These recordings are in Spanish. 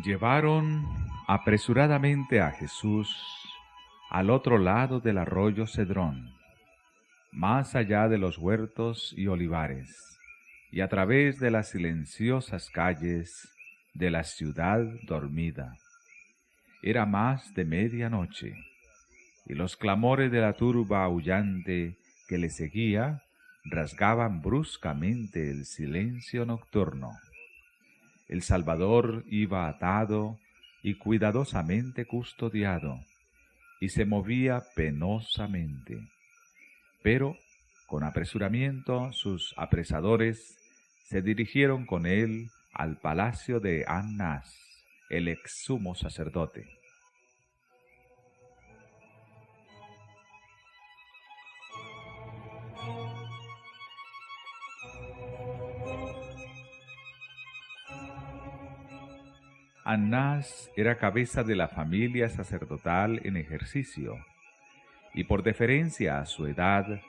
Llevaron apresuradamente a Jesús al otro lado del arroyo Cedrón, más allá de los huertos y olivares, y a través de las silenciosas calles de la ciudad dormida. Era más de medianoche, y los clamores de la turba aullante que le seguía rasgaban bruscamente el silencio nocturno. El Salvador iba atado y cuidadosamente custodiado, y se movía penosamente. Pero, con apresuramiento, sus apresadores se dirigieron con él al palacio de Anás, el ex sumo sacerdote. Anás era cabeza de la familia sacerdotal en ejercicio, y por deferencia a su edad,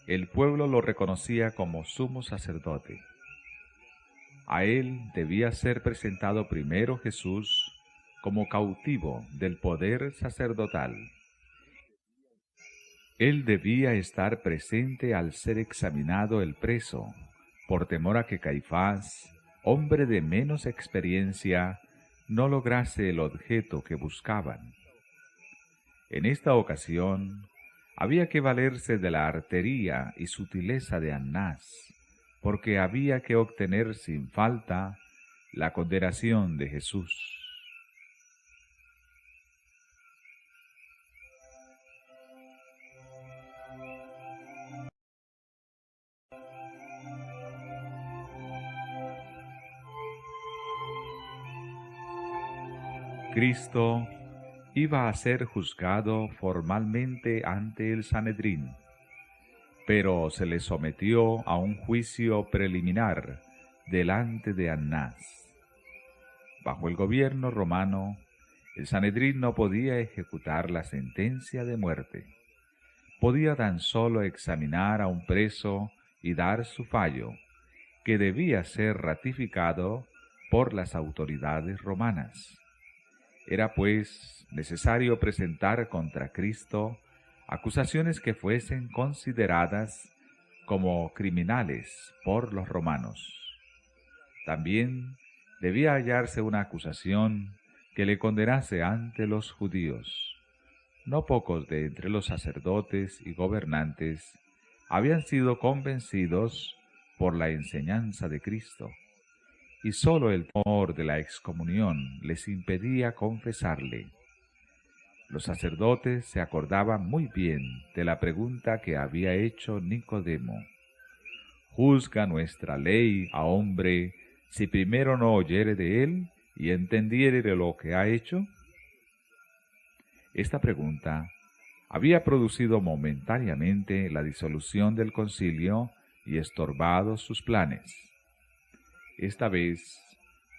el pueblo lo reconocía como sumo sacerdote. A él debía ser presentado primero Jesús como cautivo del poder sacerdotal. Él debía estar presente al ser examinado el preso, por temor a que Caifás, hombre de menos experiencia, no lograse el objeto que buscaban. En esta ocasión, había que valerse de la artería y sutileza de Anás, porque había que obtener sin falta la condenación de Jesús. Cristo iba a ser juzgado formalmente ante el Sanedrín, pero se le sometió a un juicio preliminar delante de Anás. Bajo el gobierno romano, el Sanedrín no podía ejecutar la sentencia de muerte. Podía tan solo examinar a un preso y dar su fallo, que debía ser ratificado por las autoridades romanas. Era, pues, necesario presentar contra Cristo acusaciones que fuesen consideradas como criminales por los romanos. También debía hallarse una acusación que le condenase ante los judíos. No pocos de entre los sacerdotes y gobernantes habían sido convencidos por la enseñanza de Cristo, y sólo el temor de la excomunión les impedía confesarle. Los sacerdotes se acordaban muy bien de la pregunta que había hecho Nicodemo: ¿juzga nuestra ley a hombre si primero no oyere de él y entendiere de lo que ha hecho? Esta pregunta había producido momentáneamente la disolución del concilio y estorbado sus planes. Esta vez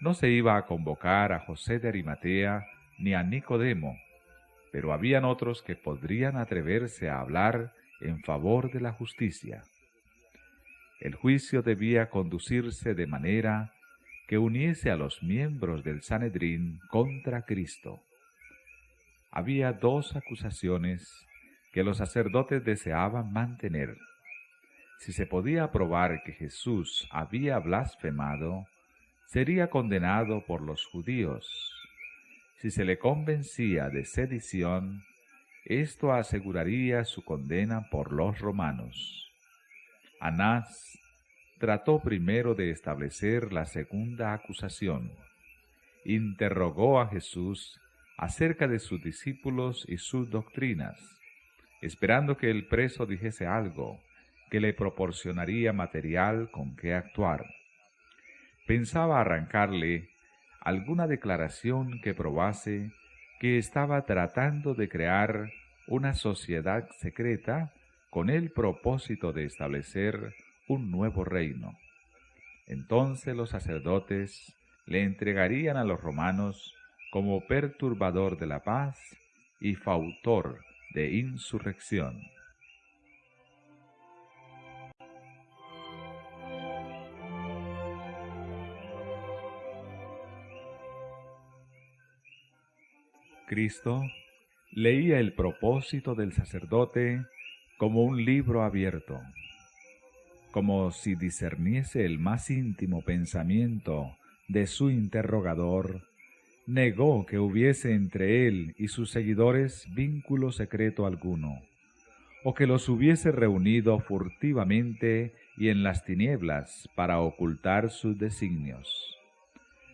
no se iba a convocar a José de Arimatea ni a Nicodemo, pero habían otros que podrían atreverse a hablar en favor de la justicia. El juicio debía conducirse de manera que uniese a los miembros del Sanedrín contra Cristo. Había dos acusaciones que los sacerdotes deseaban mantener. Si se podía probar que Jesús había blasfemado, sería condenado por los judíos. Si se le convencía de sedición, esto aseguraría su condena por los romanos. Anás trató primero de establecer la segunda acusación. Interrogó a Jesús acerca de sus discípulos y sus doctrinas, esperando que el preso dijese algo que le proporcionaría material con que actuar. Pensaba arrancarle alguna declaración que probase que estaba tratando de crear una sociedad secreta con el propósito de establecer un nuevo reino. Entonces los sacerdotes le entregarían a los romanos como perturbador de la paz y fautor de insurrección. Cristo leía el propósito del sacerdote como un libro abierto, como si discerniese el más íntimo pensamiento de su interrogador. Negó que hubiese entre él y sus seguidores vínculo secreto alguno, o que los hubiese reunido furtivamente y en las tinieblas para ocultar sus designios.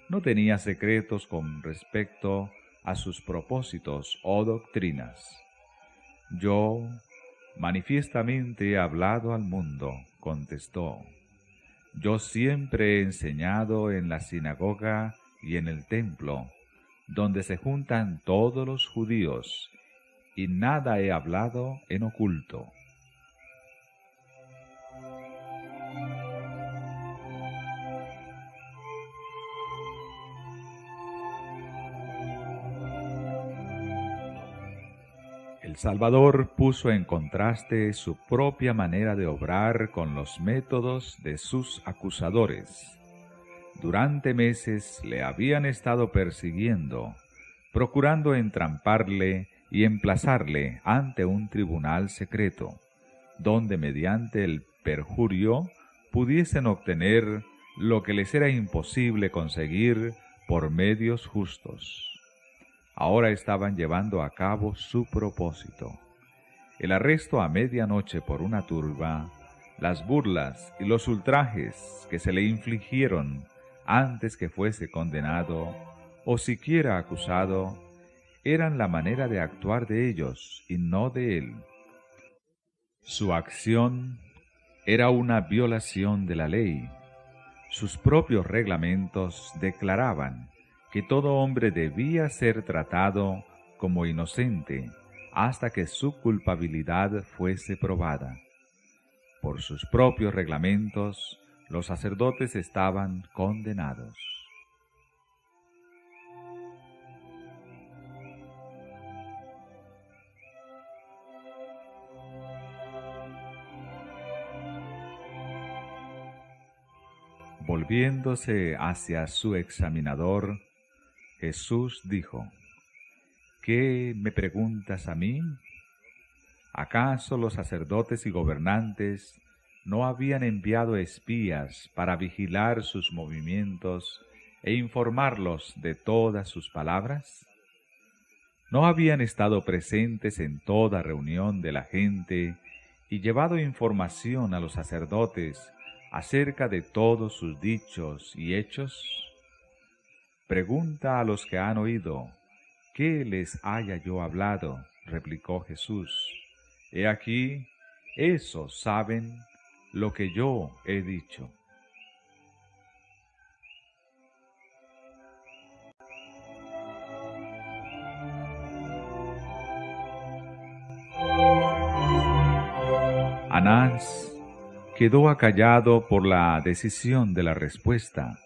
No tenía secretos con respecto a sus propósitos o doctrinas. Yo manifiestamente he hablado al mundo, contestó. Yo siempre he enseñado en la sinagoga y en el templo, donde se juntan todos los judíos, y nada he hablado en oculto. El Salvador puso en contraste su propia manera de obrar con los métodos de sus acusadores. Durante meses le habían estado persiguiendo, procurando entramparle y emplazarle ante un tribunal secreto, donde mediante el perjurio pudiesen obtener lo que les era imposible conseguir por medios justos. Ahora estaban llevando a cabo su propósito: el arresto a medianoche por una turba, las burlas y los ultrajes que se le infligieron antes que fuese condenado o siquiera acusado, eran la manera de actuar de ellos y no de él. Su acción era una violación de la ley. Sus propios reglamentos declaraban que todo hombre debía ser tratado como inocente hasta que su culpabilidad fuese probada. Por sus propios reglamentos, los sacerdotes estaban condenados. Volviéndose hacia su examinador, Jesús dijo: ¿Qué me preguntas a mí? ¿Acaso los sacerdotes y gobernantes no habían enviado espías para vigilar sus movimientos e informarlos de todas sus palabras? ¿No habían estado presentes en toda reunión de la gente y llevado información a los sacerdotes acerca de todos sus dichos y hechos? Pregunta a los que han oído, ¿qué les haya yo hablado? Replicó Jesús. He aquí, esos saben lo que yo he dicho. Anás quedó acallado por la decisión de la respuesta.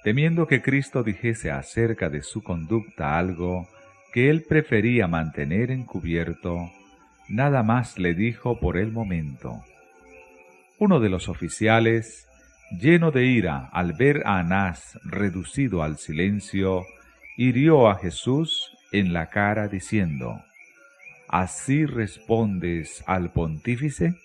Temiendo que Cristo dijese acerca de su conducta algo que él prefería mantener encubierto, nada más le dijo por el momento. Uno de los oficiales, lleno de ira al ver a Anás reducido al silencio, hirió a Jesús en la cara diciendo: ¿Así respondes al pontífice?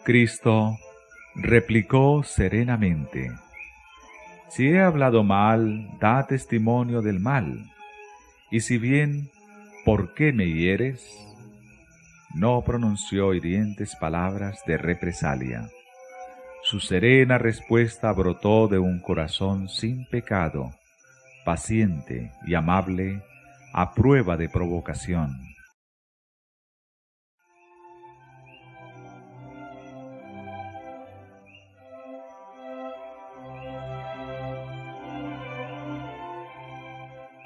Cristo replicó serenamente: si he hablado mal, da testimonio del mal, y si bien, ¿por qué me hieres? No pronunció hirientes palabras de represalia. Su serena respuesta brotó de un corazón sin pecado, paciente y amable, a prueba de provocación.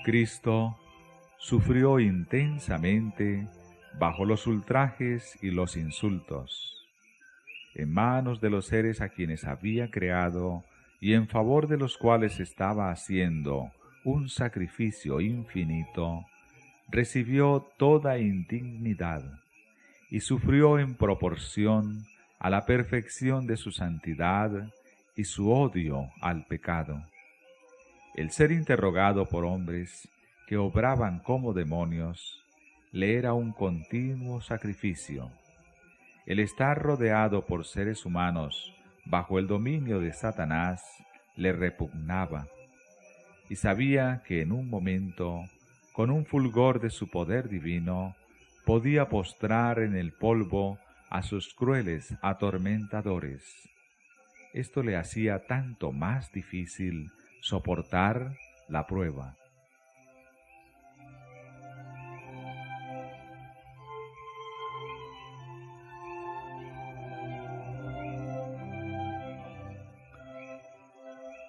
Cristo sufrió intensamente bajo los ultrajes y los insultos, en manos de los seres a quienes había creado y en favor de los cuales estaba haciendo un sacrificio infinito. Recibió toda indignidad y sufrió en proporción a la perfección de su santidad y su odio al pecado. El ser interrogado por hombres que obraban como demonios le era un continuo sacrificio. El estar rodeado por seres humanos bajo el dominio de Satanás le repugnaba, y sabía que en un momento, con un fulgor de su poder divino, podía postrar en el polvo a sus crueles atormentadores. Esto le hacía tanto más difícil soportar la prueba.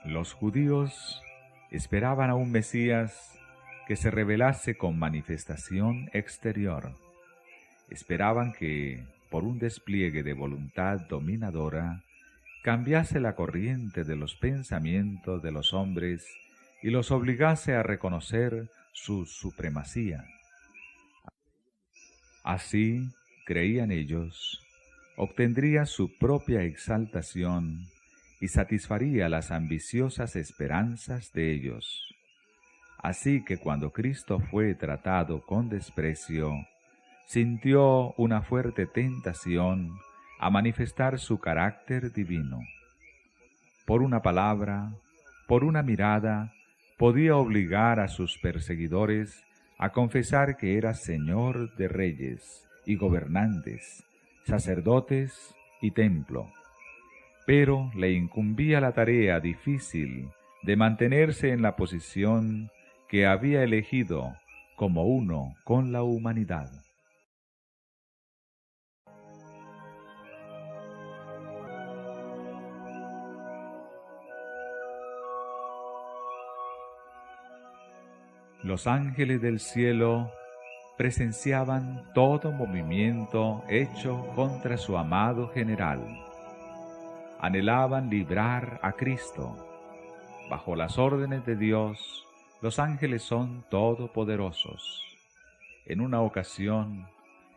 Los judíos esperaban a un Mesías que se revelase con manifestación exterior. Esperaban que, por un despliegue de voluntad dominadora, cambiase la corriente de los pensamientos de los hombres y los obligase a reconocer su supremacía. Así, creían ellos, obtendría su propia exaltación y satisfaría las ambiciosas esperanzas de ellos. Así que cuando Cristo fue tratado con desprecio, sintió una fuerte tentación a manifestar su carácter divino. Por una palabra, por una mirada, podía obligar a sus perseguidores a confesar que era Señor de reyes y gobernantes, sacerdotes y templo. Pero le incumbía la tarea difícil de mantenerse en la posición que había elegido como uno con la humanidad. Los ángeles del cielo presenciaban todo movimiento hecho contra su amado general. Anhelaban librar a Cristo. Bajo las órdenes de Dios, los ángeles son todopoderosos. En una ocasión,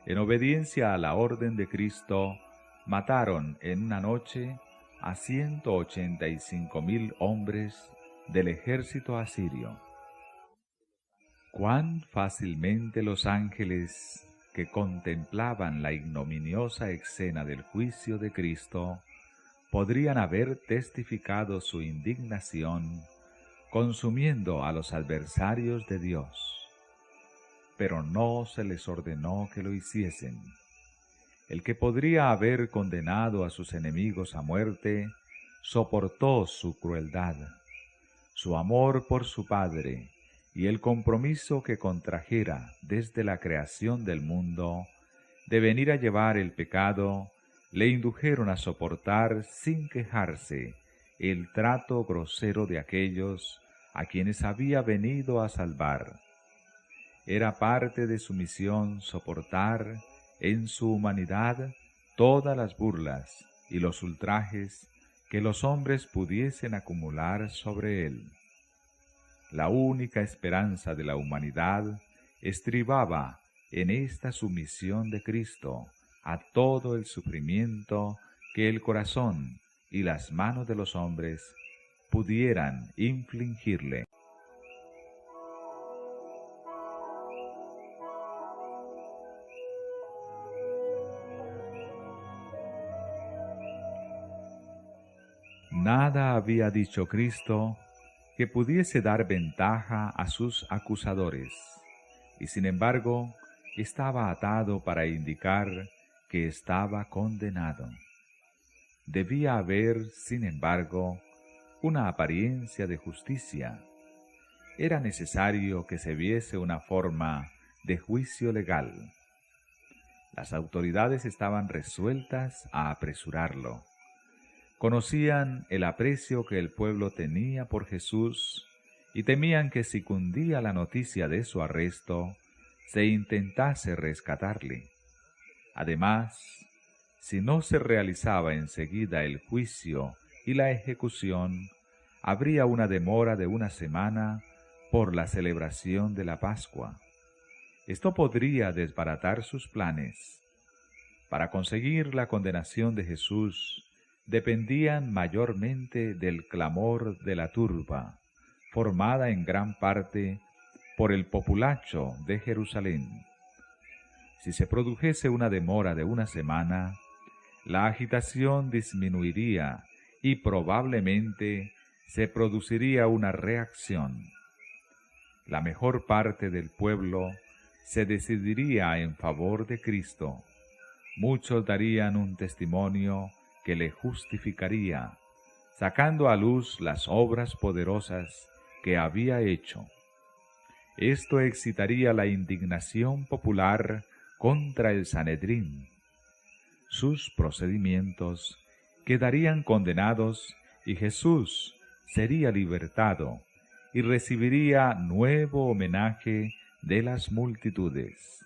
en obediencia a la orden de Cristo, mataron en una noche a 185,000 hombres del ejército asirio. Cuán fácilmente los ángeles que contemplaban la ignominiosa escena del juicio de Cristo podrían haber testificado su indignación consumiendo a los adversarios de Dios. Pero no se les ordenó que lo hiciesen. El que podría haber condenado a sus enemigos a muerte, soportó su crueldad, su amor por su Padre y el compromiso que contrajera desde la creación del mundo de venir a llevar el pecado, le indujeron a soportar sin quejarse el trato grosero de aquellos a quienes había venido a salvar. Era parte de su misión soportar en su humanidad todas las burlas y los ultrajes que los hombres pudiesen acumular sobre él. La única esperanza de la humanidad estribaba en esta sumisión de Cristo a todo el sufrimiento que el corazón y las manos de los hombres pudieran infligirle. Nada había dicho Cristo que pudiese dar ventaja a sus acusadores, y sin embargo estaba atado para indicar que estaba condenado. Debía haber, sin embargo, una apariencia de justicia. Era necesario que se viese una forma de juicio legal. Las autoridades estaban resueltas a apresurarlo. Conocían el aprecio que el pueblo tenía por Jesús y temían que si cundía la noticia de su arresto, se intentase rescatarle. Además, si no se realizaba enseguida el juicio y la ejecución, habría una demora de una semana por la celebración de la Pascua. Esto podría desbaratar sus planes. Para conseguir la condenación de Jesús, dependían mayormente del clamor de la turba, formada en gran parte por el populacho de Jerusalén. Si se produjese una demora de una semana, la agitación disminuiría y probablemente se produciría una reacción. La mejor parte del pueblo se decidiría en favor de Cristo. Muchos darían un testimonio que le justificaría, sacando a luz las obras poderosas que había hecho. Esto excitaría la indignación popular contra el Sanedrín. Sus procedimientos quedarían condenados y Jesús sería libertado y recibiría nuevo homenaje de las multitudes.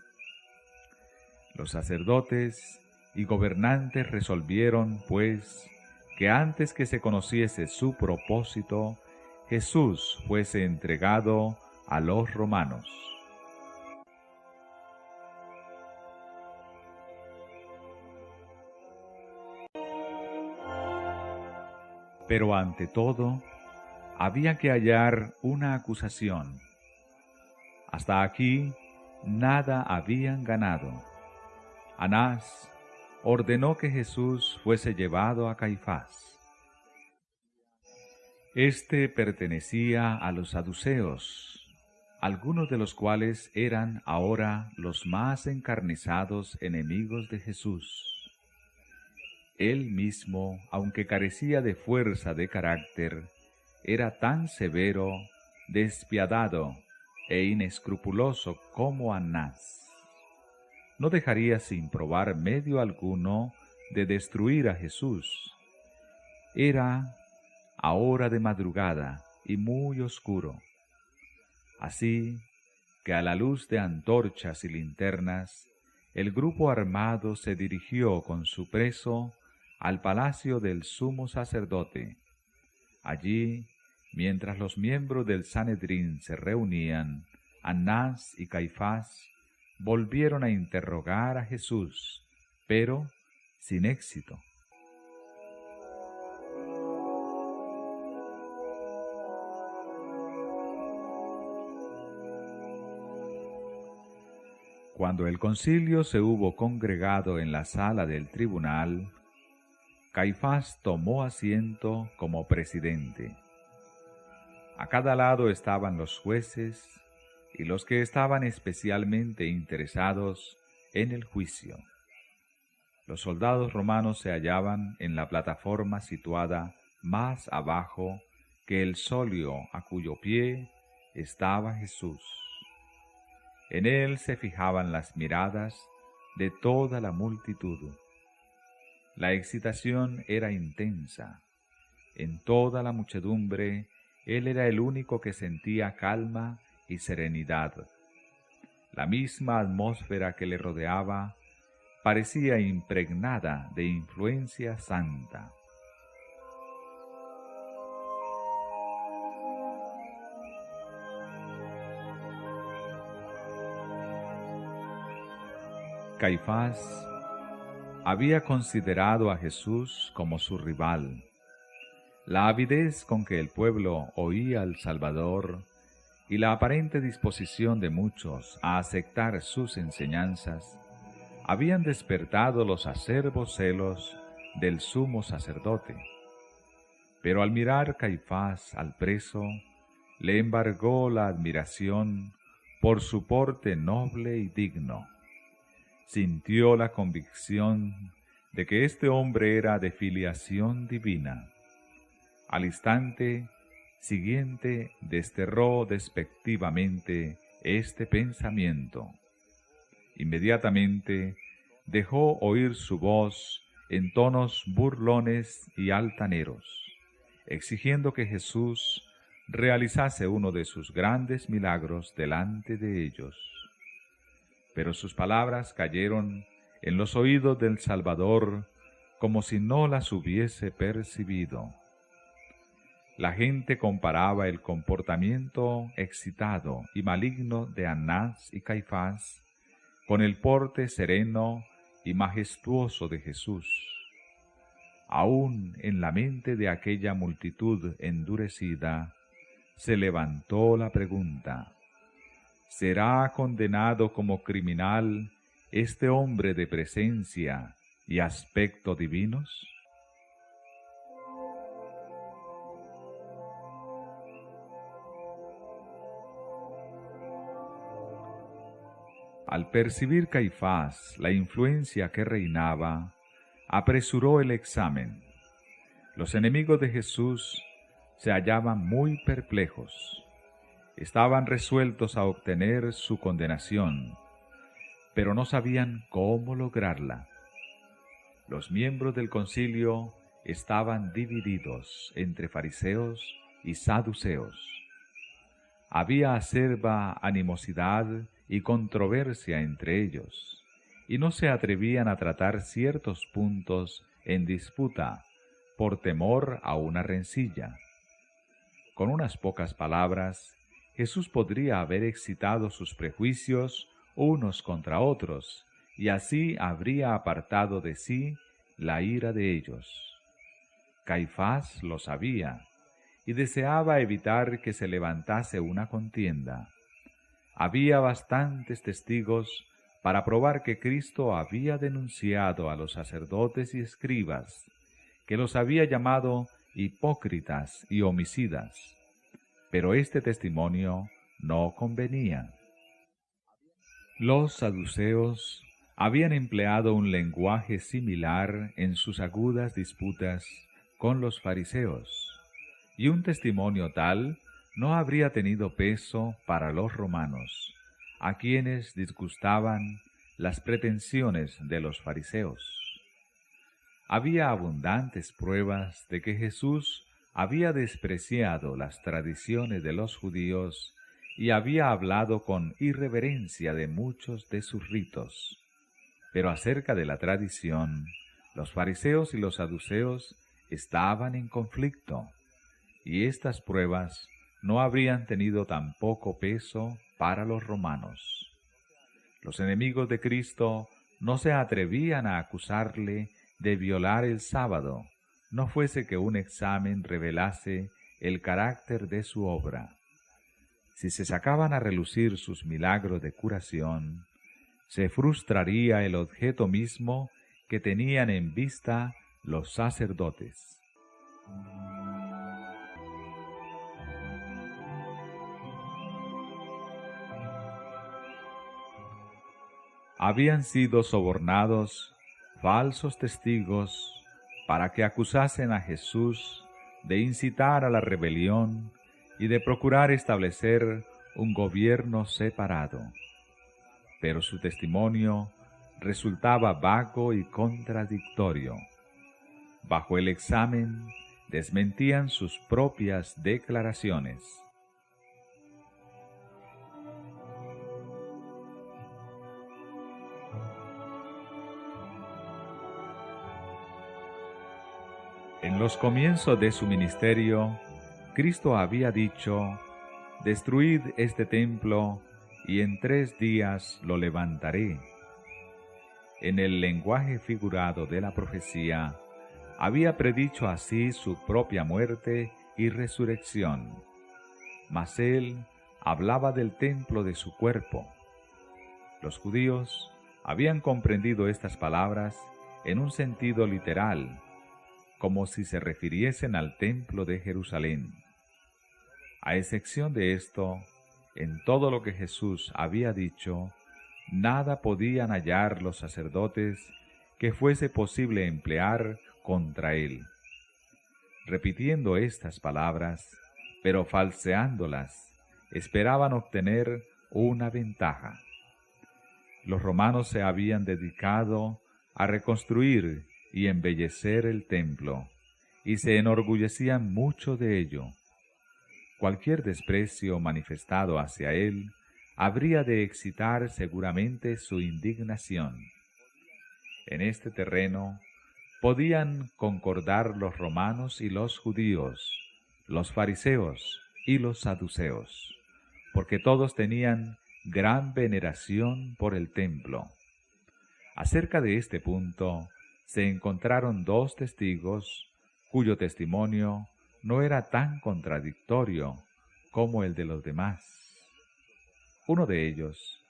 Los sacerdotes y gobernantes resolvieron, pues, que antes que se conociese su propósito, Jesús fuese entregado a los romanos. Pero ante todo, había que hallar una acusación. Hasta aquí nada habían ganado. Anás ordenó que Jesús fuese llevado a Caifás. Este pertenecía a los saduceos, algunos de los cuales eran ahora los más encarnizados enemigos de Jesús. Él mismo, aunque carecía de fuerza de carácter, era tan severo, despiadado e inescrupuloso como Anás. No dejaría sin probar medio alguno de destruir a Jesús. Era a hora de madrugada y muy oscuro. Así que a la luz de antorchas y linternas, el grupo armado se dirigió con su preso al palacio del sumo sacerdote. Allí, mientras los miembros del Sanedrín se reunían, Anás y Caifás volvieron a interrogar a Jesús, pero sin éxito. Cuando el concilio se hubo congregado en la sala del tribunal, Caifás tomó asiento como presidente. A cada lado estaban los jueces y los que estaban especialmente interesados en el juicio. Los soldados romanos se hallaban en la plataforma situada más abajo que el solio a cuyo pie estaba Jesús. En él se fijaban las miradas de toda la multitud. La excitación era intensa. En toda la muchedumbre, él era el único que sentía calma y serenidad. La misma atmósfera que le rodeaba parecía impregnada de influencia santa. Caifás había considerado a Jesús como su rival. La avidez con que el pueblo oía al Salvador y la aparente disposición de muchos a aceptar sus enseñanzas habían despertado los acerbos celos del sumo sacerdote. Pero al mirar Caifás al preso, le embargó la admiración por su porte noble y digno. Sintió la convicción de que este hombre era de filiación divina. Al instante siguiente desterró despectivamente este pensamiento. Inmediatamente dejó oír su voz en tonos burlones y altaneros, exigiendo que Jesús realizase uno de sus grandes milagros delante de ellos. Pero sus palabras cayeron en los oídos del Salvador como si no las hubiese percibido. La gente comparaba el comportamiento excitado y maligno de Anás y Caifás con el porte sereno y majestuoso de Jesús. Aún en la mente de aquella multitud endurecida se levantó la pregunta: ¿será condenado como criminal este hombre de presencia y aspecto divinos? Al percibir Caifás la influencia que reinaba, apresuró el examen. Los enemigos de Jesús se hallaban muy perplejos. Estaban resueltos a obtener su condenación, pero no sabían cómo lograrla. Los miembros del concilio estaban divididos entre fariseos y saduceos. Había acerba animosidad y controversia entre ellos, y no se atrevían a tratar ciertos puntos en disputa por temor a una rencilla. Con unas pocas palabras, Jesús podría haber excitado sus prejuicios unos contra otros, y así habría apartado de sí la ira de ellos. Caifás lo sabía, y deseaba evitar que se levantase una contienda. Había bastantes testigos para probar que Cristo había denunciado a los sacerdotes y escribas, que los había llamado hipócritas y homicidas. Pero este testimonio no convenía. Los saduceos habían empleado un lenguaje similar en sus agudas disputas con los fariseos, y un testimonio tal no habría tenido peso para los romanos, a quienes disgustaban las pretensiones de los fariseos. Había abundantes pruebas de que Jesús había despreciado las tradiciones de los judíos y había hablado con irreverencia de muchos de sus ritos. Pero acerca de la tradición, los fariseos y los saduceos estaban en conflicto, y estas pruebas no habrían tenido tan poco peso para los romanos. Los enemigos de Cristo no se atrevían a acusarle de violar el sábado, no fuese que un examen revelase el carácter de su obra. Si se sacaban a relucir sus milagros de curación, se frustraría el objeto mismo que tenían en vista los sacerdotes. Habían sido sobornados falsos testigos para que acusasen a Jesús de incitar a la rebelión y de procurar establecer un gobierno separado. Pero su testimonio resultaba vago y contradictorio. Bajo el examen, desmentían sus propias declaraciones. En los comienzos de su ministerio, Cristo había dicho: «Destruid este templo, y en 3 días lo levantaré». En el lenguaje figurado de la profecía, había predicho así su propia muerte y resurrección. Mas él hablaba del templo de su cuerpo. Los judíos habían comprendido estas palabras en un sentido literal, como si se refiriesen al templo de Jerusalén. A excepción de esto, en todo lo que Jesús había dicho, nada podían hallar los sacerdotes que fuese posible emplear contra él. Repitiendo estas palabras, pero falseándolas, esperaban obtener una ventaja. Los romanos se habían dedicado a reconstruir y embellecer el templo, y se enorgullecían mucho de ello. Cualquier desprecio manifestado hacia él habría de excitar seguramente su indignación. En este terreno podían concordar los romanos y los judíos, los fariseos y los saduceos, porque todos tenían gran veneración por el templo. Acerca de este punto se encontraron dos testigos cuyo testimonio no era tan contradictorio como el de los demás. Uno de ellos,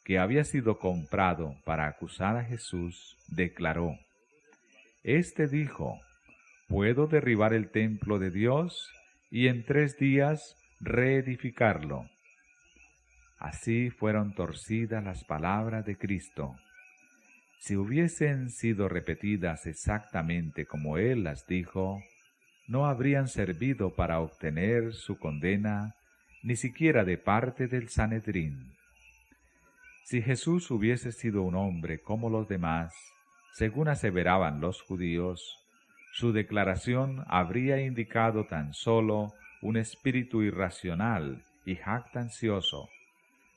que había sido comprado para acusar a Jesús, declaró: Este dijo, puedo derribar el templo de Dios y en 3 días reedificarlo. Así fueron torcidas las palabras de Cristo. Si hubiesen sido repetidas exactamente como Él las dijo, no habrían servido para obtener su condena, ni siquiera de parte del Sanedrín. Si Jesús hubiese sido un hombre como los demás, según aseveraban los judíos, su declaración habría indicado tan solo un espíritu irracional y jactancioso,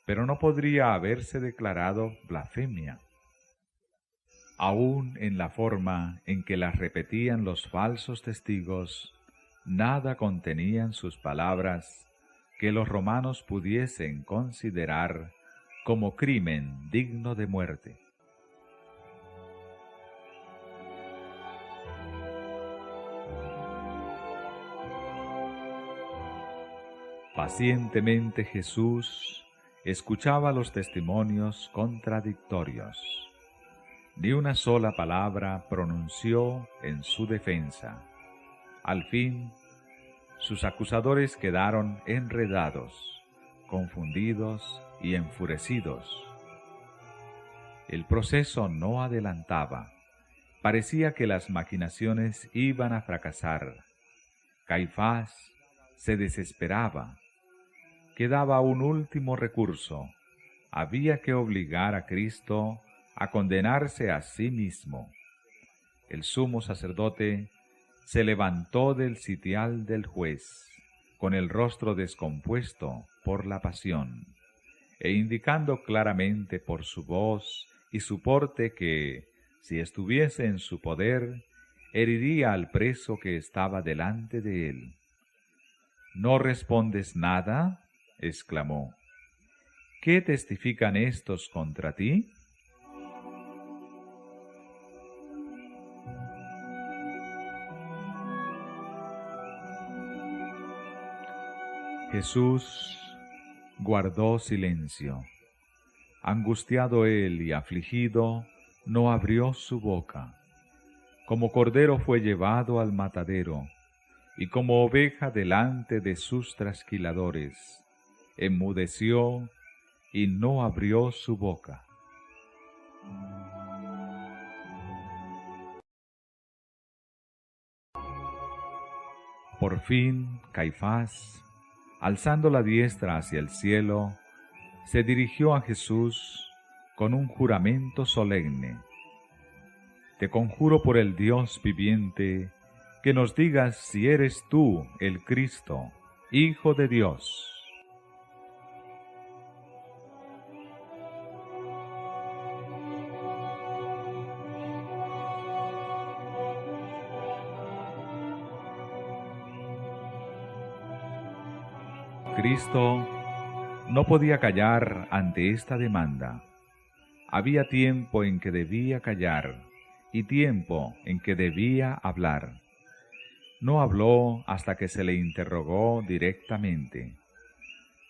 pero no podría haberse declarado blasfemia. Aún en la forma en que las repetían los falsos testigos, nada contenían sus palabras que los romanos pudiesen considerar como crimen digno de muerte. Pacientemente Jesús escuchaba los testimonios contradictorios. Ni una sola palabra pronunció en su defensa. Al fin, sus acusadores quedaron enredados, confundidos y enfurecidos. El proceso no adelantaba. Parecía que las maquinaciones iban a fracasar. Caifás se desesperaba. Quedaba un último recurso. Había que obligar a Cristo a condenarse a sí mismo. El sumo sacerdote se levantó del sitial del juez, con el rostro descompuesto por la pasión, e indicando claramente por su voz y su porte que, si estuviese en su poder, heriría al preso que estaba delante de él. ¿No respondes nada?, exclamó. ¿Qué testifican estos contra ti? Jesús guardó silencio. Angustiado él y afligido, no abrió su boca. Como cordero fue llevado al matadero, y como oveja delante de sus trasquiladores, enmudeció y no abrió su boca. Por fin, Caifás, alzando la diestra hacia el cielo, se dirigió a Jesús con un juramento solemne. Te conjuro por el Dios viviente, que nos digas si eres tú el Cristo, Hijo de Dios. Cristo no podía callar ante esta demanda. Había tiempo en que debía callar y tiempo en que debía hablar. No habló hasta que se le interrogó directamente.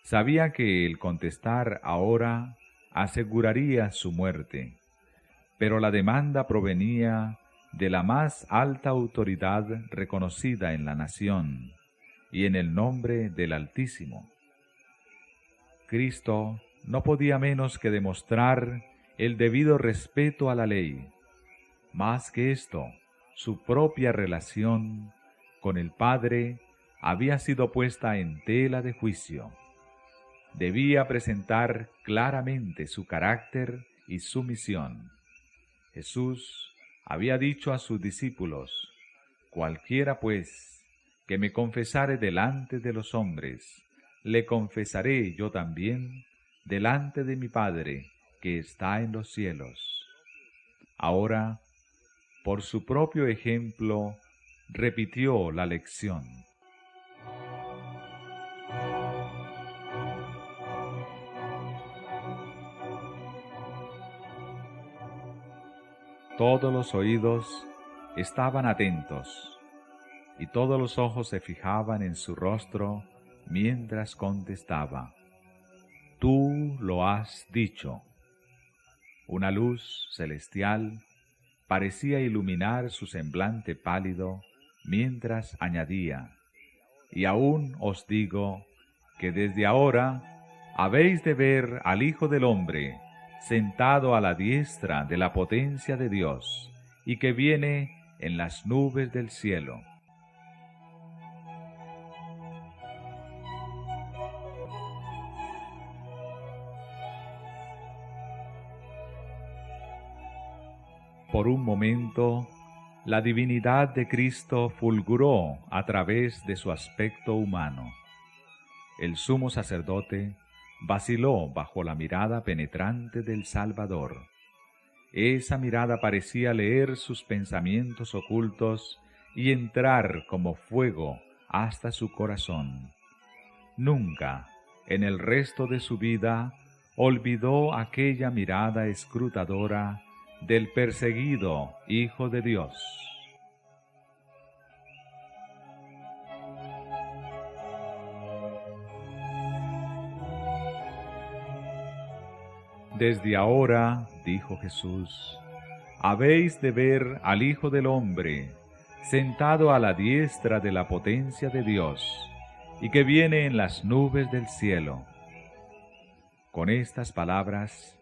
Sabía que el contestar ahora aseguraría su muerte, pero la demanda provenía de la más alta autoridad reconocida en la nación y en el nombre del Altísimo. Cristo no podía menos que demostrar el debido respeto a la ley. Más que esto, su propia relación con el Padre había sido puesta en tela de juicio. Debía presentar claramente su carácter y su misión. Jesús había dicho a sus discípulos: cualquiera pues que me confesare delante de los hombres, le confesaré yo también delante de mi Padre que está en los cielos. Ahora, por su propio ejemplo, repitió la lección. Todos los oídos estaban atentos y todos los ojos se fijaban en su rostro mientras contestaba: Tú lo has dicho. Una luz celestial parecía iluminar su semblante pálido mientras añadía: Y aún os digo que desde ahora habéis de ver al Hijo del Hombre sentado a la diestra de la potencia de Dios, y que viene en las nubes del cielo. Por un momento, la divinidad de Cristo fulguró a través de su aspecto humano. El sumo sacerdote vaciló bajo la mirada penetrante del Salvador. Esa mirada parecía leer sus pensamientos ocultos y entrar como fuego hasta su corazón. Nunca, en el resto de su vida, olvidó aquella mirada escrutadora del perseguido Hijo de Dios. Desde ahora, dijo Jesús, habéis de ver al Hijo del Hombre sentado a la diestra de la potencia de Dios, y que viene en las nubes del cielo. Con estas palabras,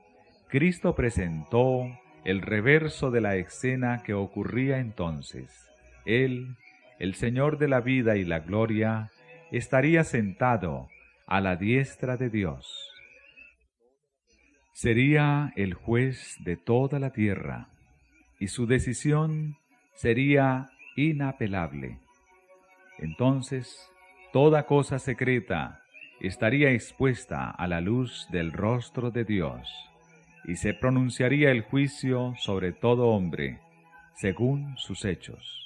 Cristo presentó el reverso de la escena que ocurría entonces. Él, el Señor de la vida y la gloria, estaría sentado a la diestra de Dios. Sería el juez de toda la tierra, y su decisión sería inapelable. Entonces, toda cosa secreta estaría expuesta a la luz del rostro de Dios, y se pronunciaría el juicio sobre todo hombre, según sus hechos.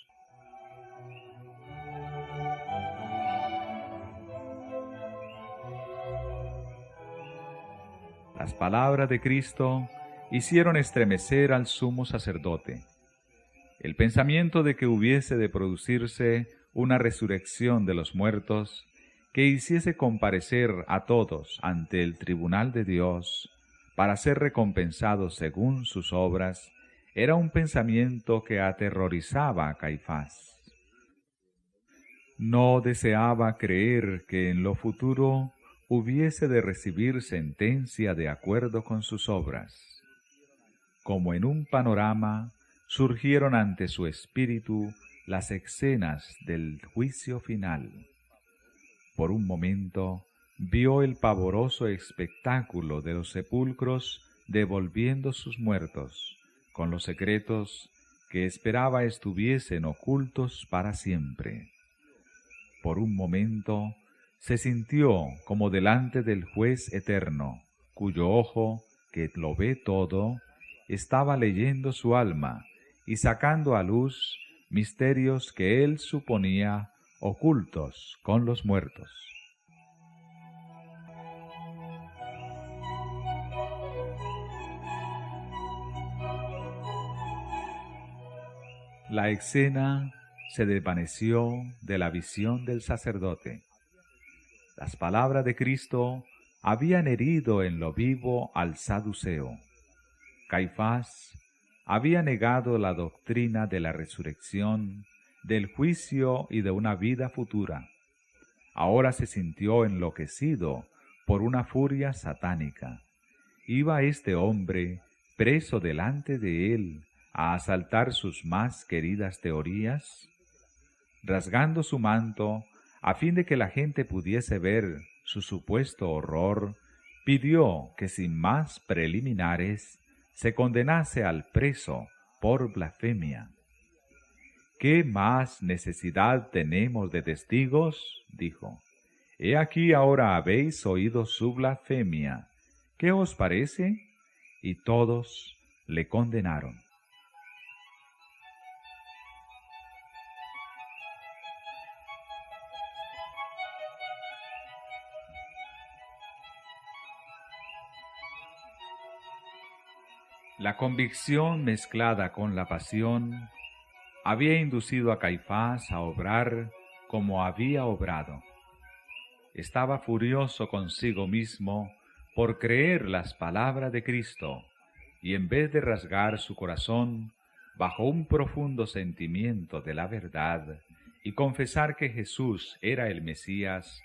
Las palabras de Cristo hicieron estremecer al sumo sacerdote. El pensamiento de que hubiese de producirse una resurrección de los muertos que hiciese comparecer a todos ante el tribunal de Dios para ser recompensados según sus obras, era un pensamiento que aterrorizaba a Caifás. No deseaba creer que en lo futuro hubiese de recibir sentencia de acuerdo con sus obras. Como en un panorama, surgieron ante su espíritu las escenas del juicio final. Por un momento, vio el pavoroso espectáculo de los sepulcros devolviendo sus muertos, con los secretos que esperaba estuviesen ocultos para siempre. Por un momento, se sintió como delante del juez eterno, cuyo ojo, que lo ve todo, estaba leyendo su alma y sacando a luz misterios que él suponía ocultos con los muertos. La escena se desvaneció de la visión del sacerdote. Las palabras de Cristo habían herido en lo vivo al saduceo. Caifás había negado la doctrina de la resurrección, del juicio y de una vida futura. Ahora se sintió enloquecido por una furia satánica. ¿Iba este hombre, preso delante de él, a asaltar sus más queridas teorías? Rasgando su manto, a fin de que la gente pudiese ver su supuesto horror, pidió que sin más preliminares se condenase al preso por blasfemia. ¿Qué más necesidad tenemos de testigos?, dijo. He aquí ahora habéis oído su blasfemia. ¿Qué os parece? Y todos le condenaron. La convicción mezclada con la pasión había inducido a Caifás a obrar como había obrado. Estaba furioso consigo mismo por creer las palabras de Cristo, y en vez de rasgar su corazón bajo un profundo sentimiento de la verdad y confesar que Jesús era el Mesías,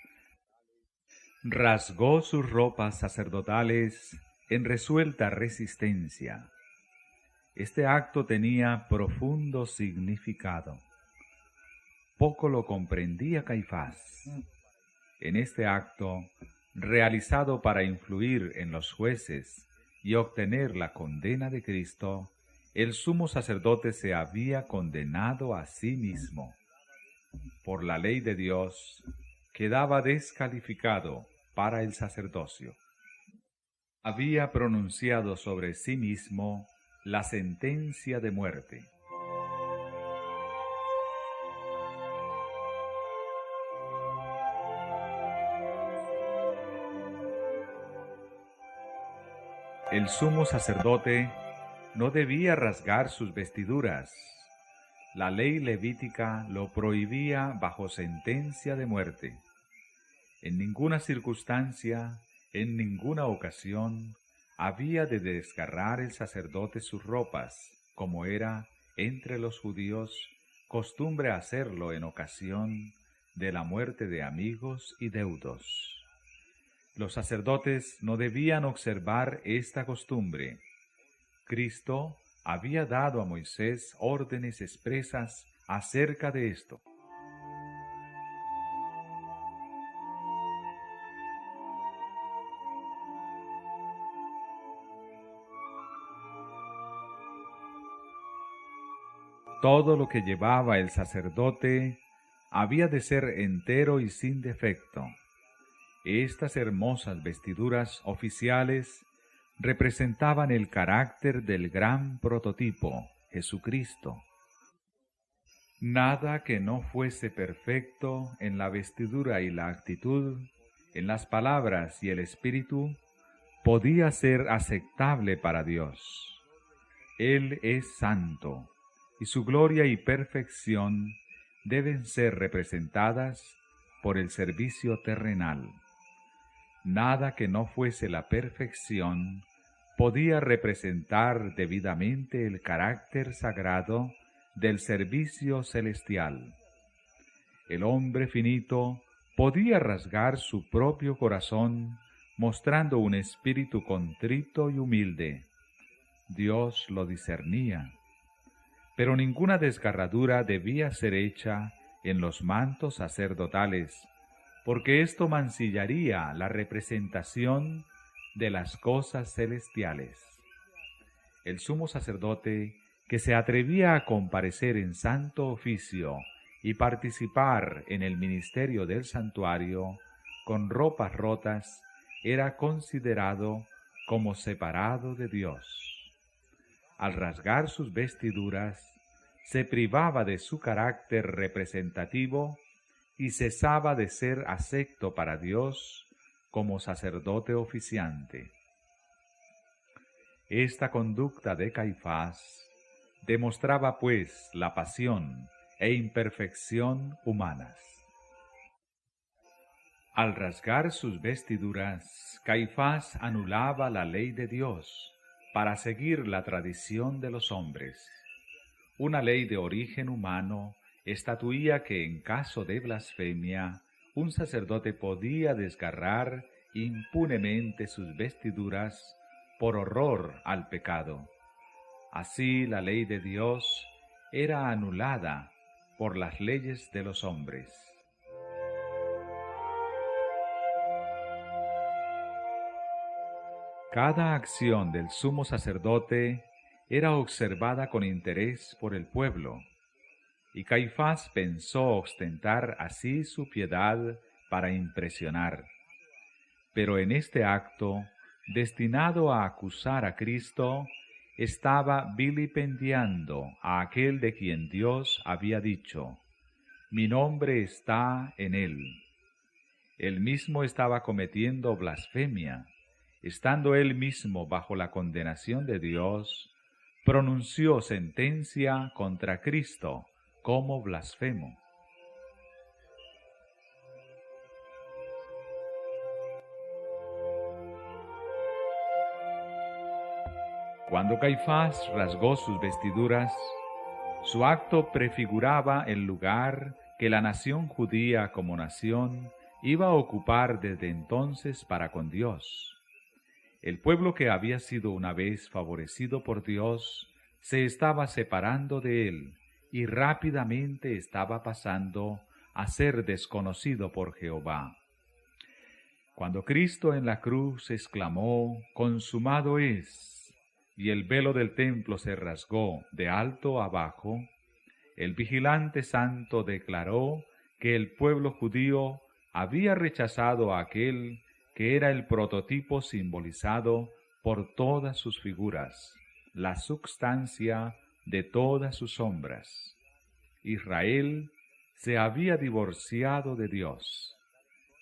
rasgó sus ropas sacerdotales en resuelta resistencia. Este acto tenía profundo significado. Poco lo comprendía Caifás. En este acto, realizado para influir en los jueces y obtener la condena de Cristo, el sumo sacerdote se había condenado a sí mismo. Por la ley de Dios, quedaba descalificado para el sacerdocio. Había pronunciado sobre sí mismo la sentencia de muerte. El sumo sacerdote no debía rasgar sus vestiduras. La ley levítica lo prohibía bajo sentencia de muerte. En ninguna circunstancia, en ninguna ocasión, había de desgarrar el sacerdote sus ropas, como era, entre los judíos, costumbre hacerlo en ocasión de la muerte de amigos y deudos. Los sacerdotes no debían observar esta costumbre. Cristo había dado a Moisés órdenes expresas acerca de esto. Todo lo que llevaba el sacerdote había de ser entero y sin defecto. Estas hermosas vestiduras oficiales representaban el carácter del gran prototipo, Jesucristo. Nada que no fuese perfecto en la vestidura y la actitud, en las palabras y el espíritu, podía ser aceptable para Dios. Él es santo, y su gloria y perfección deben ser representadas por el servicio terrenal. Nada que no fuese la perfección podía representar debidamente el carácter sagrado del servicio celestial. El hombre finito podía rasgar su propio corazón mostrando un espíritu contrito y humilde. Dios lo discernía. Pero ninguna desgarradura debía ser hecha en los mantos sacerdotales, porque esto mancillaría la representación de las cosas celestiales. El sumo sacerdote, que se atrevía a comparecer en santo oficio y participar en el ministerio del santuario con ropas rotas, era considerado como separado de Dios. Al rasgar sus vestiduras, se privaba de su carácter representativo y cesaba de ser acepto para Dios como sacerdote oficiante. Esta conducta de Caifás demostraba, pues, la pasión e imperfección humanas. Al rasgar sus vestiduras, Caifás anulaba la ley de Dios, para seguir la tradición de los hombres. Una ley de origen humano estatuía que en caso de blasfemia, un sacerdote podía desgarrar impunemente sus vestiduras por horror al pecado. Así la ley de Dios era anulada por las leyes de los hombres. Cada acción del sumo sacerdote era observada con interés por el pueblo, y Caifás pensó ostentar así su piedad para impresionar. Pero en este acto, destinado a acusar a Cristo, estaba vilipendiando a aquel de quien Dios había dicho: «Mi nombre está en él». Él mismo estaba cometiendo blasfemia. Estando él mismo bajo la condenación de Dios, pronunció sentencia contra Cristo como blasfemo. Cuando Caifás rasgó sus vestiduras, su acto prefiguraba el lugar que la nación judía como nación iba a ocupar desde entonces para con Dios. El pueblo que había sido una vez favorecido por Dios se estaba separando de él y rápidamente estaba pasando a ser desconocido por Jehová. Cuando Cristo en la cruz exclamó: «Consumado es», y el velo del templo se rasgó de alto a bajo, el vigilante santo declaró que el pueblo judío había rechazado a aquel que era el prototipo simbolizado por todas sus figuras, la substancia de todas sus sombras. Israel se había divorciado de Dios.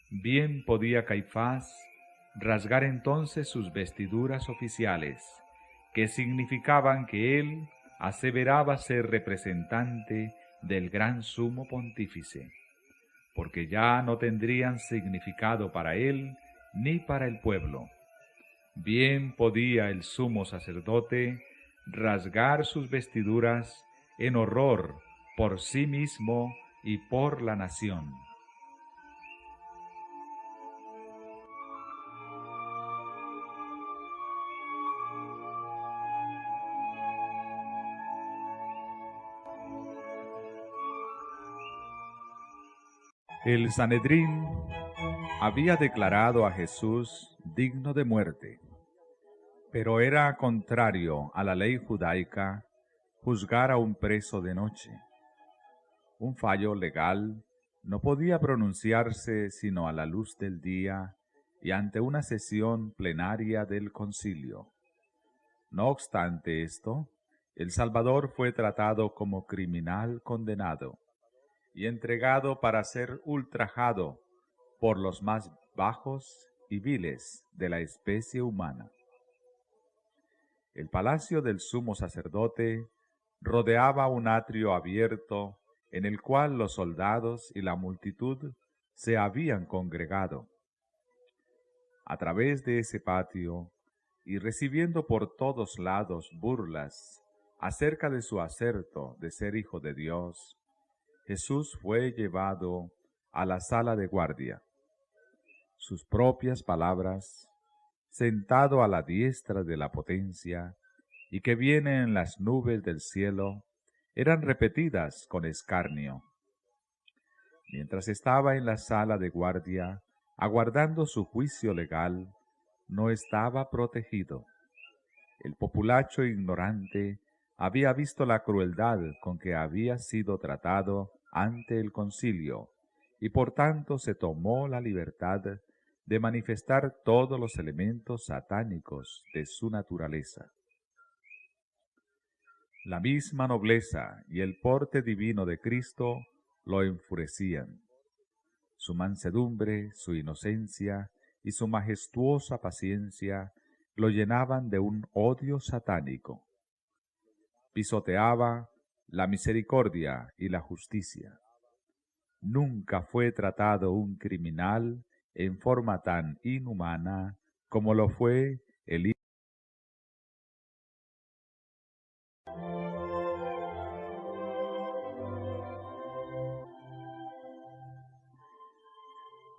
Bien podía Caifás rasgar entonces sus vestiduras oficiales, que significaban que él aseveraba ser representante del gran sumo pontífice, porque ya no tendrían significado para él ni para el pueblo. Bien podía el sumo sacerdote rasgar sus vestiduras en horror por sí mismo y por la nación. El Sanedrín había declarado a Jesús digno de muerte, pero era contrario a la ley judaica juzgar a un preso de noche. Un fallo legal no podía pronunciarse sino a la luz del día y ante una sesión plenaria del concilio. No obstante esto, el Salvador fue tratado como criminal condenado y entregado para ser ultrajado por los más bajos y viles de la especie humana. El palacio del sumo sacerdote rodeaba un atrio abierto en el cual los soldados y la multitud se habían congregado. A través de ese patio, y recibiendo por todos lados burlas acerca de su acerto de ser hijo de Dios, Jesús fue llevado a la sala de guardia. Sus propias palabras, sentado a la diestra de la potencia, y que viene en las nubes del cielo, eran repetidas con escarnio. Mientras estaba en la sala de guardia, aguardando su juicio legal, no estaba protegido. El populacho ignorante había visto la crueldad con que había sido tratado ante el concilio, y por tanto se tomó la libertad de manifestar todos los elementos satánicos de su naturaleza. La misma nobleza y el porte divino de Cristo lo enfurecían. Su mansedumbre, su inocencia y su majestuosa paciencia lo llenaban de un odio satánico. Pisoteaba la misericordia y la justicia. Nunca fue tratado un criminal en forma tan inhumana como lo fue el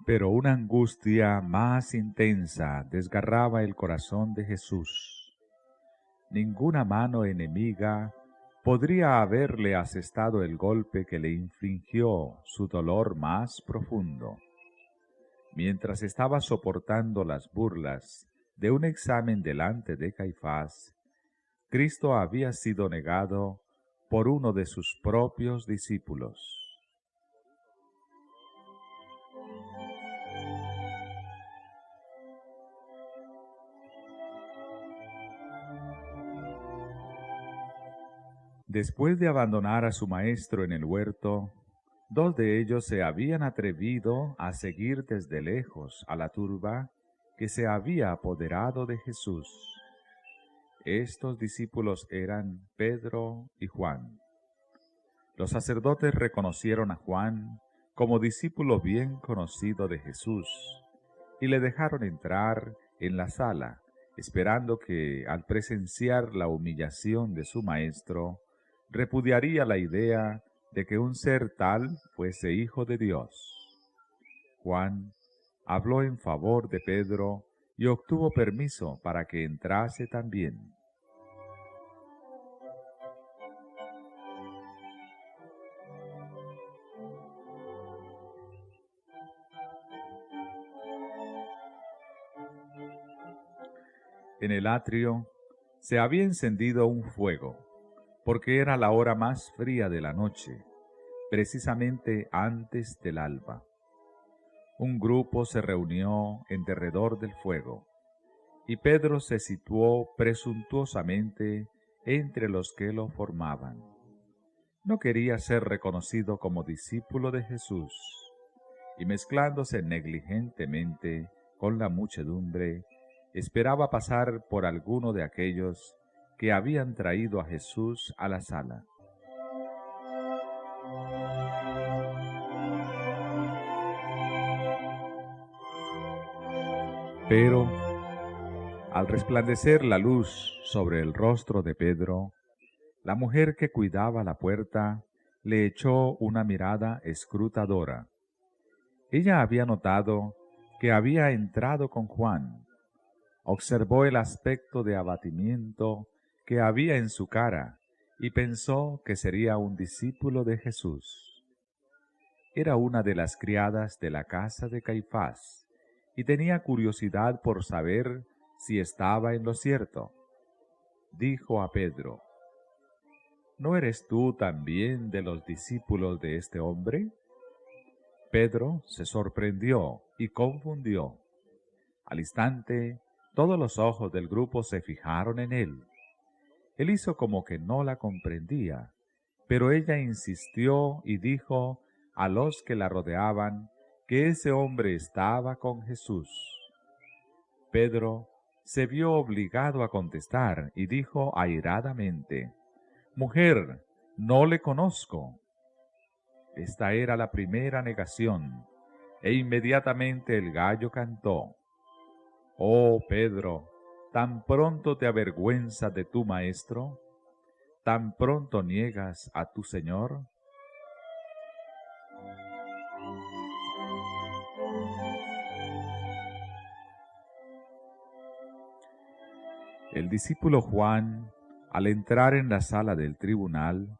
Pero una angustia más intensa desgarraba el corazón de Jesús. Ninguna mano enemiga podría haberle asestado el golpe que le infligió su dolor más profundo. Mientras estaba soportando las burlas de un examen delante de Caifás, Cristo había sido negado por uno de sus propios discípulos. Después de abandonar a su maestro en el huerto, dos de ellos se habían atrevido a seguir desde lejos a la turba que se había apoderado de Jesús. Estos discípulos eran Pedro y Juan. Los sacerdotes reconocieron a Juan como discípulo bien conocido de Jesús y le dejaron entrar en la sala, esperando que, al presenciar la humillación de su maestro, repudiaría la idea de que un ser tal fuese hijo de Dios. Juan habló en favor de Pedro y obtuvo permiso para que entrase también. En el atrio se había encendido un fuego, porque era la hora más fría de la noche, precisamente antes del alba. Un grupo se reunió en derredor del fuego, y Pedro se situó presuntuosamente entre los que lo formaban. No quería ser reconocido como discípulo de Jesús, y mezclándose negligentemente con la muchedumbre, esperaba pasar por alguno de aquellos que habían traído a Jesús a la sala. Pero, al resplandecer la luz sobre el rostro de Pedro, la mujer que cuidaba la puerta le echó una mirada escrutadora. Ella había notado que había entrado con Juan. Observó el aspecto de abatimiento que había en su cara y pensó que sería un discípulo de Jesús. Era una de las criadas de la casa de Caifás y tenía curiosidad por saber si estaba en lo cierto. Dijo a Pedro: ¿No eres tú también de los discípulos de este hombre? Pedro se sorprendió y confundió. Al instante, todos los ojos del grupo se fijaron en él. Él hizo como que no la comprendía, pero ella insistió y dijo a los que la rodeaban que ese hombre estaba con Jesús. Pedro se vio obligado a contestar y dijo airadamente: «Mujer, no le conozco». Esta era la primera negación, e inmediatamente el gallo cantó. «Oh Pedro, ¿tan pronto te avergüenzas de tu maestro? ¿Tan pronto niegas a tu Señor?» El discípulo Juan, al entrar en la sala del tribunal,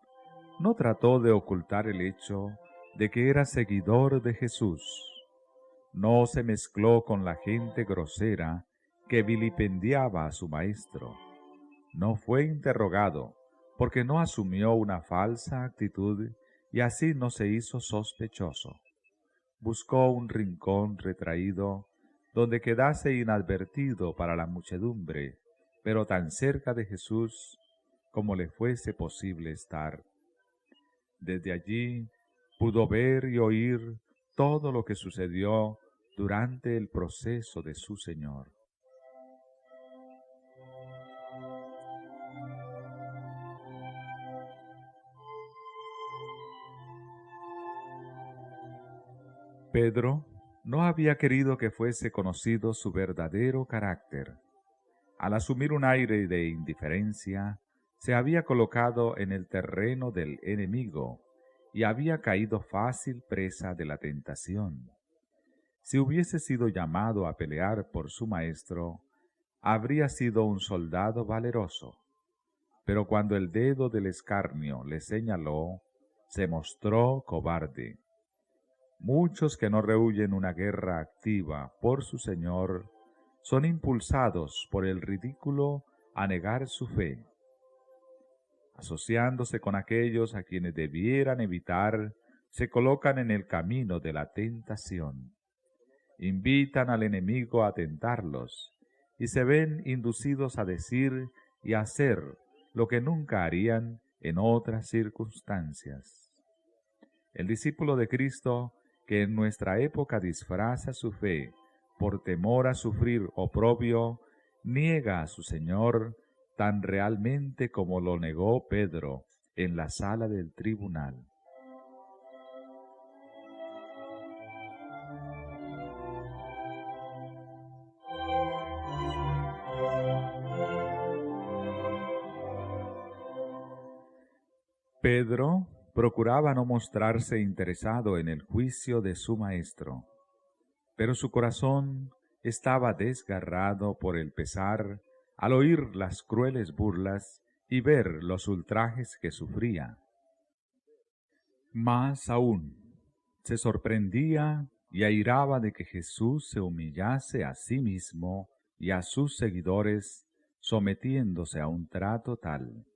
no trató de ocultar el hecho de que era seguidor de Jesús. No se mezcló con la gente grosera que vilipendiaba a su maestro. No fue interrogado, porque no asumió una falsa actitud y así no se hizo sospechoso. Buscó un rincón retraído donde quedase inadvertido para la muchedumbre, pero tan cerca de Jesús como le fuese posible estar. Desde allí pudo ver y oír todo lo que sucedió durante el proceso de su Señor. Pedro no había querido que fuese conocido su verdadero carácter. Al asumir un aire de indiferencia, se había colocado en el terreno del enemigo y había caído fácil presa de la tentación. Si hubiese sido llamado a pelear por su maestro, habría sido un soldado valeroso. Pero cuando el dedo del escarnio le señaló, se mostró cobarde. Muchos que no rehuyen una guerra activa por su Señor son impulsados por el ridículo a negar su fe. Asociándose con aquellos a quienes debieran evitar, se colocan en el camino de la tentación. Invitan al enemigo a tentarlos y se ven inducidos a decir y a hacer lo que nunca harían en otras circunstancias. El discípulo de Cristo, que en nuestra época disfraza su fe por temor a sufrir oprobio, niega a su Señor tan realmente como lo negó Pedro en la sala del tribunal. Pedro procuraba no mostrarse interesado en el juicio de su maestro, pero su corazón estaba desgarrado por el pesar al oír las crueles burlas y ver los ultrajes que sufría. Más aún, se sorprendía y airaba de que Jesús se humillase a sí mismo y a sus seguidores, sometiéndose a un trato tal.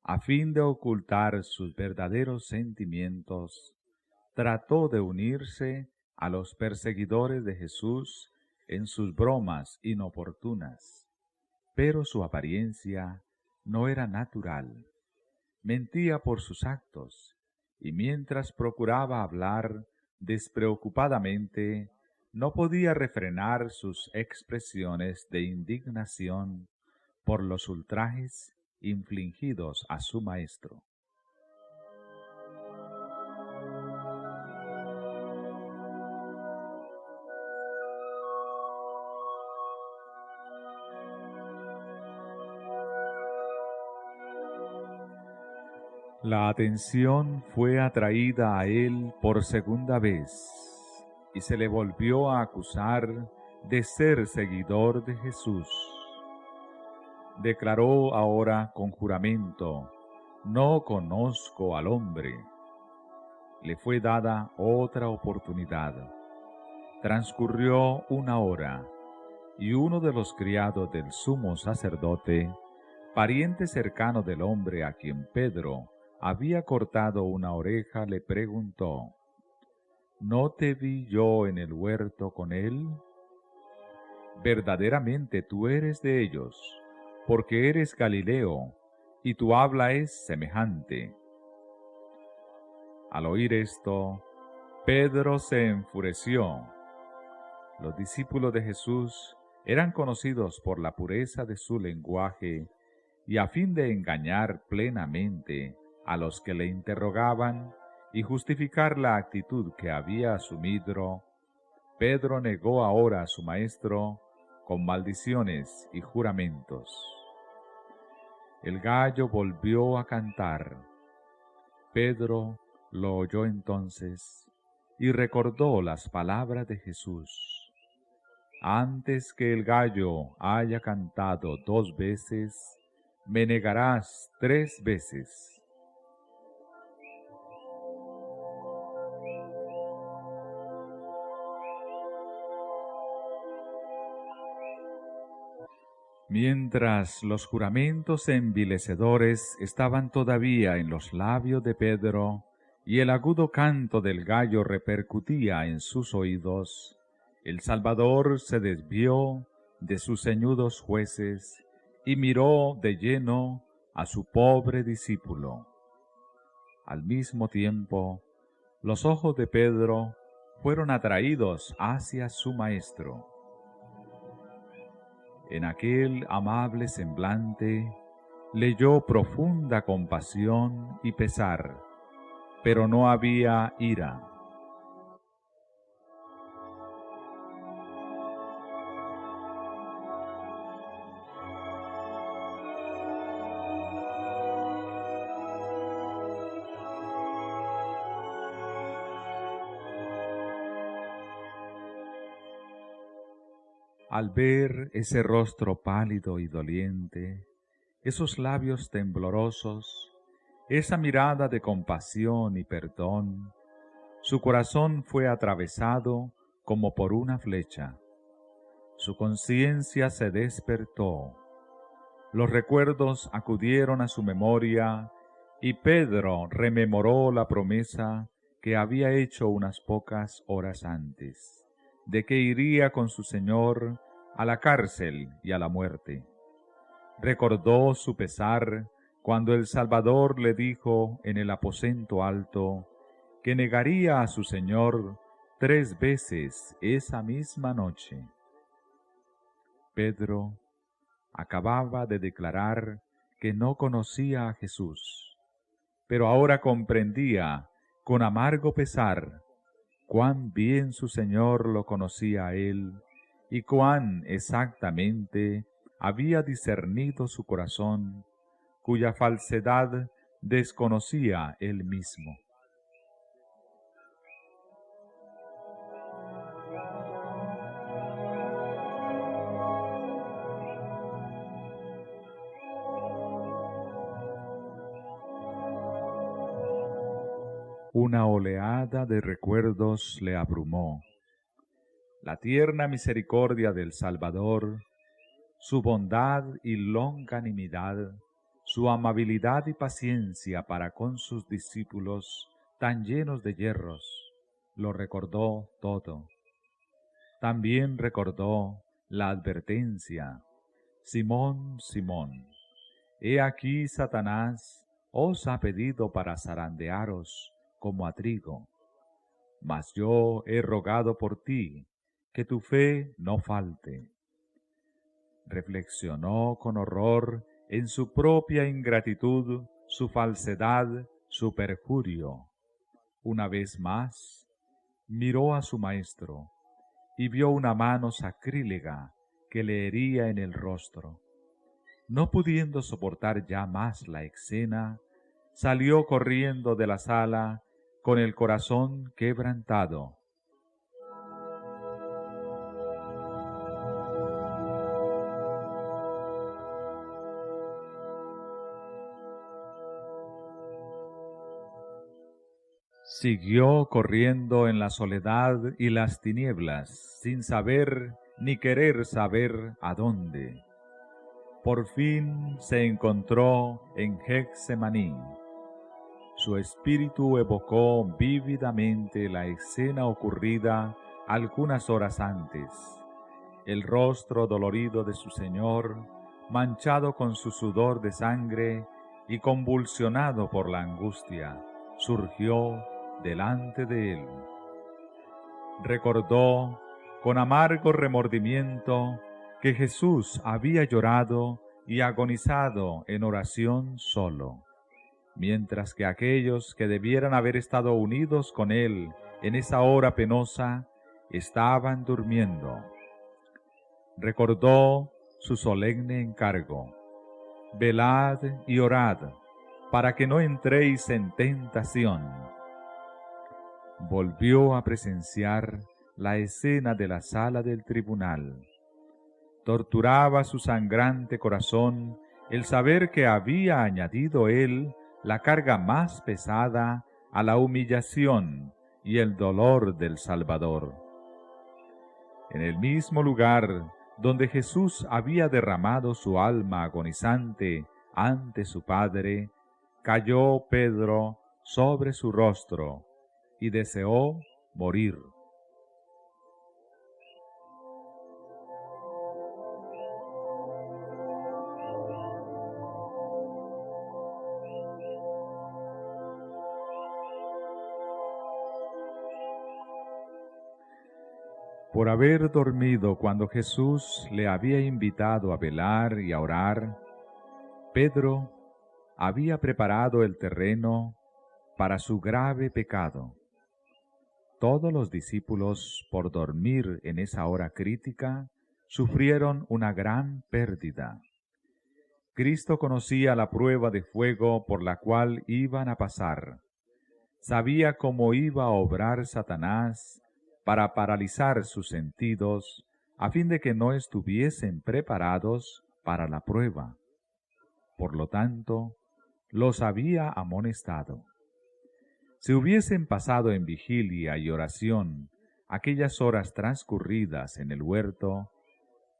A fin de ocultar sus verdaderos sentimientos, trató de unirse a los perseguidores de Jesús en sus bromas inoportunas, pero su apariencia no era natural. Mentía por sus actos, y mientras procuraba hablar despreocupadamente, no podía refrenar sus expresiones de indignación por los ultrajes infligidos a su maestro. La atención fue atraída a él por segunda vez, y se le volvió a acusar de ser seguidor de Jesús. Declaró ahora con juramento: no conozco al hombre. Le fue dada otra oportunidad. Transcurrió una hora, y uno de los criados del sumo sacerdote, pariente cercano del hombre a quien Pedro había cortado una oreja, le preguntó: ¿no te vi yo en el huerto con él? Verdaderamente tú eres de ellos, porque eres Galileo, y tu habla es semejante. Al oír esto, Pedro se enfureció. Los discípulos de Jesús eran conocidos por la pureza de su lenguaje, y a fin de engañar plenamente a los que le interrogaban y justificar la actitud que había asumido, Pedro negó ahora a su maestro con maldiciones y juramentos. El gallo volvió a cantar. Pedro lo oyó entonces y recordó las palabras de Jesús: antes que el gallo haya cantado 2 veces, me negarás 3 veces. Mientras los juramentos envilecedores estaban todavía en los labios de Pedro y el agudo canto del gallo repercutía en sus oídos, el Salvador se desvió de sus ceñudos jueces y miró de lleno a su pobre discípulo. Al mismo tiempo, los ojos de Pedro fueron atraídos hacia su maestro. En aquel amable semblante leyó profunda compasión y pesar, pero no había ira. Al ver ese rostro pálido y doliente, esos labios temblorosos, esa mirada de compasión y perdón, su corazón fue atravesado como por una flecha. Su conciencia se despertó. Los recuerdos acudieron a su memoria y Pedro rememoró la promesa que había hecho unas pocas horas antes, de que iría con su Señor a la cárcel y a la muerte. Recordó su pesar cuando el Salvador le dijo en el aposento alto que negaría a su Señor 3 veces esa misma noche. Pedro acababa de declarar que no conocía a Jesús, pero ahora comprendía con amargo pesar cuán bien su Señor lo conocía a él y cuán exactamente había discernido su corazón, cuya falsedad desconocía él mismo. Una oleada de recuerdos le abrumó. La tierna misericordia del Salvador, su bondad y longanimidad, su amabilidad y paciencia para con sus discípulos tan llenos de yerros, lo recordó todo. También recordó la advertencia: Simón, Simón, he aquí Satanás os ha pedido para zarandearos como a trigo, mas yo he rogado por ti, que tu fe no falte. Reflexionó con horror en su propia ingratitud, su falsedad, su perjurio. Una vez más, miró a su maestro y vio una mano sacrílega que le hería en el rostro. No pudiendo soportar ya más la escena, salió corriendo de la sala con el corazón quebrantado. Siguió corriendo en la soledad y las tinieblas, sin saber ni querer saber a dónde. Por fin se encontró en Getsemaní. Su espíritu evocó vívidamente la escena ocurrida algunas horas antes. El rostro dolorido de su Señor, manchado con su sudor de sangre y convulsionado por la angustia, surgió delante de él. Recordó con amargo remordimiento que Jesús había llorado y agonizado en oración solo, mientras que aquellos que debieran haber estado unidos con él en esa hora penosa estaban durmiendo. Recordó su solemne encargo: velad y orad, para que no entréis en tentación. Volvió a presenciar la escena de la sala del tribunal. Torturaba su sangrante corazón el saber que había añadido él la carga más pesada a la humillación y el dolor del Salvador. En el mismo lugar donde Jesús había derramado su alma agonizante ante su Padre, cayó Pedro sobre su rostro y deseó morir. Por haber dormido cuando Jesús le había invitado a velar y a orar, Pedro había preparado el terreno para su grave pecado. Todos los discípulos, por dormir en esa hora crítica, sufrieron una gran pérdida. Cristo conocía la prueba de fuego por la cual iban a pasar. Sabía cómo iba a obrar Satanás para paralizar sus sentidos, a fin de que no estuviesen preparados para la prueba. Por lo tanto, los había amonestado. Si hubiesen pasado en vigilia y oración aquellas horas transcurridas en el huerto,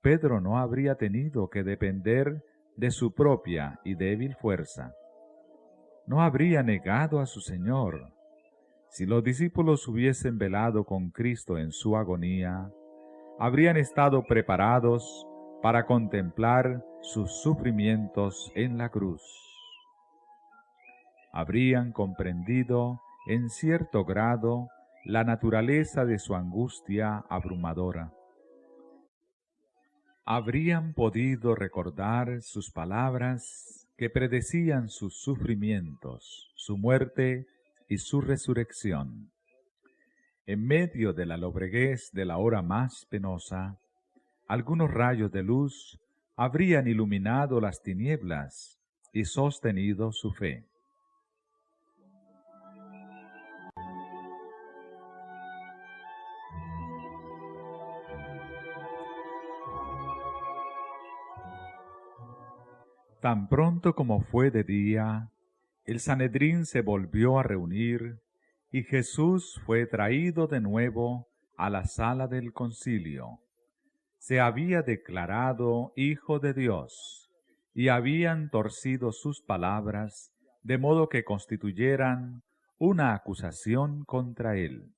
Pedro no habría tenido que depender de su propia y débil fuerza. No habría negado a su Señor. Si los discípulos hubiesen velado con Cristo en su agonía, habrían estado preparados para contemplar sus sufrimientos en la cruz. Habrían comprendido en cierto grado la naturaleza de su angustia abrumadora. Habrían podido recordar sus palabras que predecían sus sufrimientos, su muerte y su resurrección. En medio de la lobreguez de la hora más penosa, algunos rayos de luz habrían iluminado las tinieblas y sostenido su fe. Tan pronto como fue de día, el Sanedrín se volvió a reunir y Jesús fue traído de nuevo a la sala del concilio. Se había declarado Hijo de Dios y habían torcido sus palabras de modo que constituyeran una acusación contra él.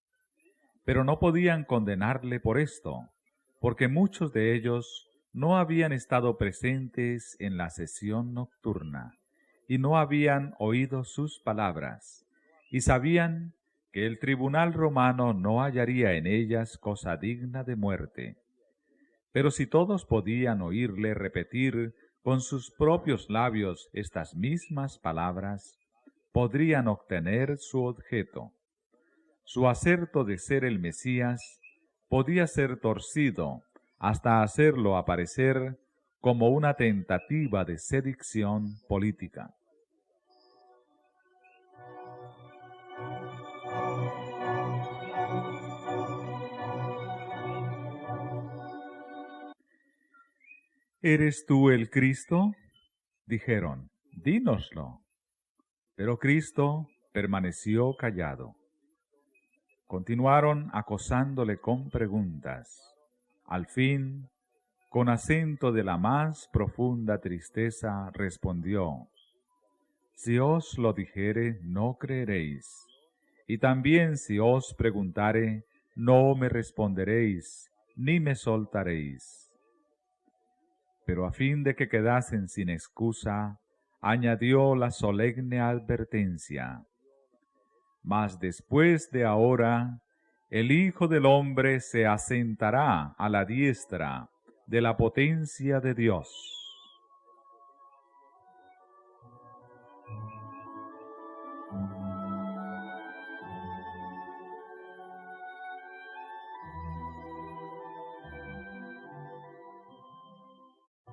Pero no podían condenarle por esto, porque muchos de ellos no habían estado presentes en la sesión nocturna, y no habían oído sus palabras, y sabían que el tribunal romano no hallaría en ellas cosa digna de muerte. Pero si todos podían oírle repetir con sus propios labios estas mismas palabras, podrían obtener su objeto. Su aserto de ser el Mesías podía ser torcido hasta hacerlo aparecer como una tentativa de sedición política. ¿Eres tú el Cristo? Dijeron, dínoslo. Pero Cristo permaneció callado. Continuaron acosándole con preguntas. Al fin, con acento de la más profunda tristeza, respondió, si os lo dijere, no creeréis, y también si os preguntare, no me responderéis, ni me soltaréis. Pero a fin de que quedasen sin excusa, añadió la solemne advertencia, mas después de ahora, el Hijo del Hombre se asentará a la diestra de la potencia de Dios.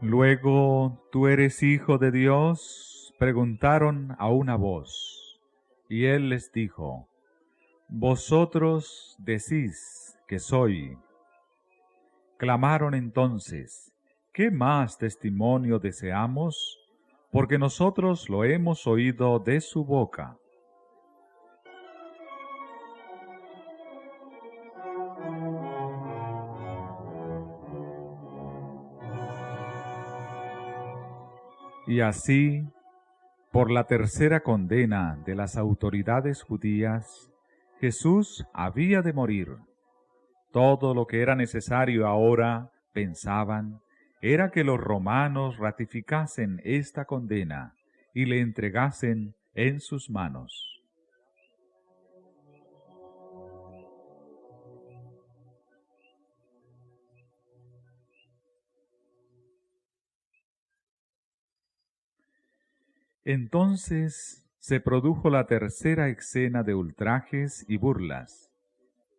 Luego, ¿tú eres Hijo de Dios? Preguntaron a una voz, y él les dijo, vosotros decís que soy. Clamaron entonces, ¿qué más testimonio deseamos? Porque nosotros lo hemos oído de su boca. Y así, por la tercera condena de las autoridades judías, Jesús había de morir. Todo lo que era necesario ahora, pensaban, era que los romanos ratificasen esta condena y le entregasen en sus manos. Entonces se produjo la tercera escena de ultrajes y burlas,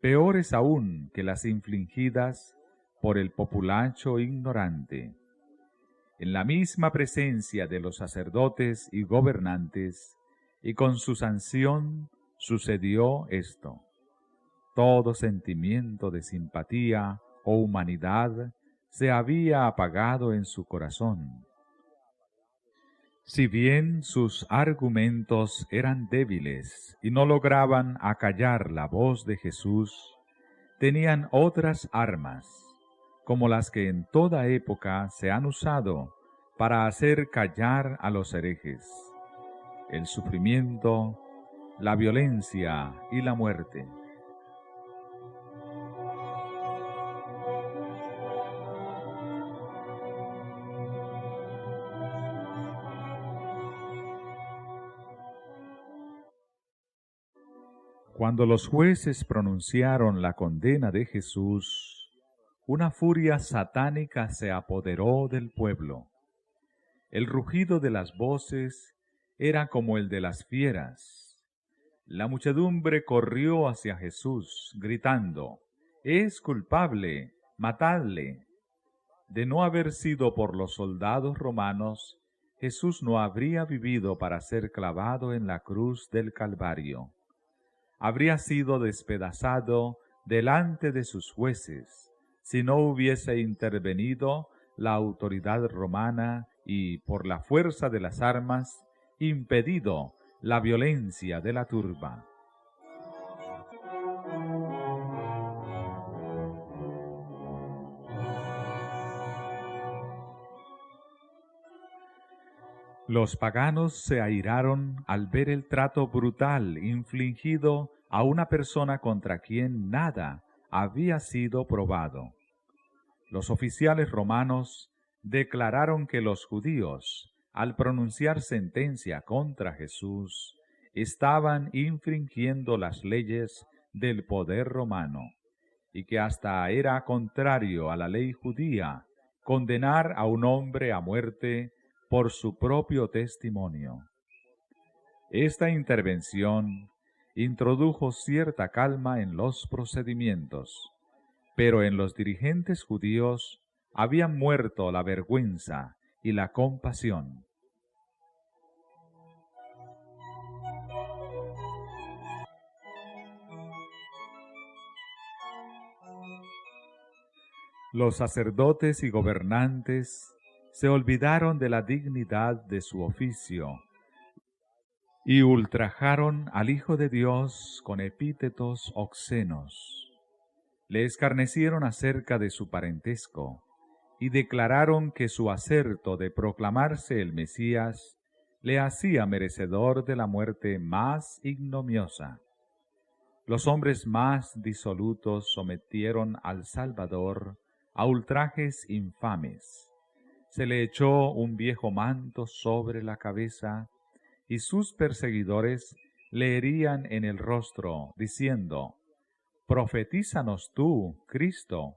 peores aún que las infligidas por el populacho ignorante. En la misma presencia de los sacerdotes y gobernantes, y con su sanción, sucedió esto. Todo sentimiento de simpatía o humanidad se había apagado en su corazón. Si bien sus argumentos eran débiles y no lograban acallar la voz de Jesús, tenían otras armas, como las que en toda época se han usado para hacer callar a los herejes: el sufrimiento, la violencia y la muerte. Cuando los jueces pronunciaron la condena de Jesús, una furia satánica se apoderó del pueblo. El rugido de las voces era como el de las fieras. La muchedumbre corrió hacia Jesús, gritando: «¡Es culpable! ¡Matadle!». De no haber sido por los soldados romanos, Jesús no habría vivido para ser clavado en la cruz del Calvario. Habría sido despedazado delante de sus jueces, si no hubiese intervenido la autoridad romana y, por la fuerza de las armas, impedido la violencia de la turba. Los paganos se airaron al ver el trato brutal infligido a una persona contra quien nada había sido probado. Los oficiales romanos declararon que los judíos, al pronunciar sentencia contra Jesús, estaban infringiendo las leyes del poder romano, y que hasta era contrario a la ley judía condenar a un hombre a muerte por su propio testimonio. Esta intervención introdujo cierta calma en los procedimientos, pero en los dirigentes judíos habían muerto la vergüenza y la compasión. Los sacerdotes y gobernantes se olvidaron de la dignidad de su oficio y ultrajaron al Hijo de Dios con epítetos obscenos. Le escarnecieron acerca de su parentesco y declararon que su acerto de proclamarse el Mesías le hacía merecedor de la muerte más ignominiosa. Los hombres más disolutos sometieron al Salvador a ultrajes infames. Se le echó un viejo manto sobre la cabeza y sus perseguidores le herían en el rostro, diciendo: «Profetízanos tú, Cristo,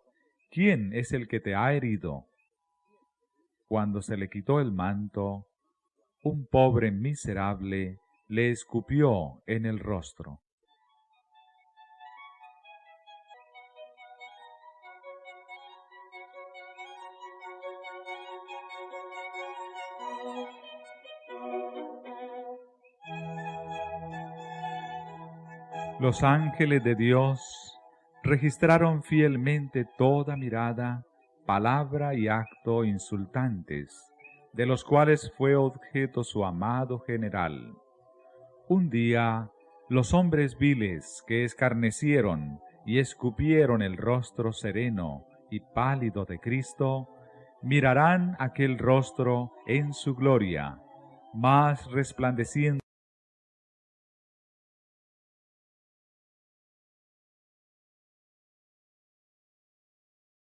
¿quién es el que te ha herido?». Cuando se le quitó el manto, un pobre miserable le escupió en el rostro. Los ángeles de Dios registraron fielmente toda mirada, palabra y acto insultantes, de los cuales fue objeto su amado general. Un día, los hombres viles que escarnecieron y escupieron el rostro sereno y pálido de Cristo, mirarán aquel rostro en su gloria, más resplandeciente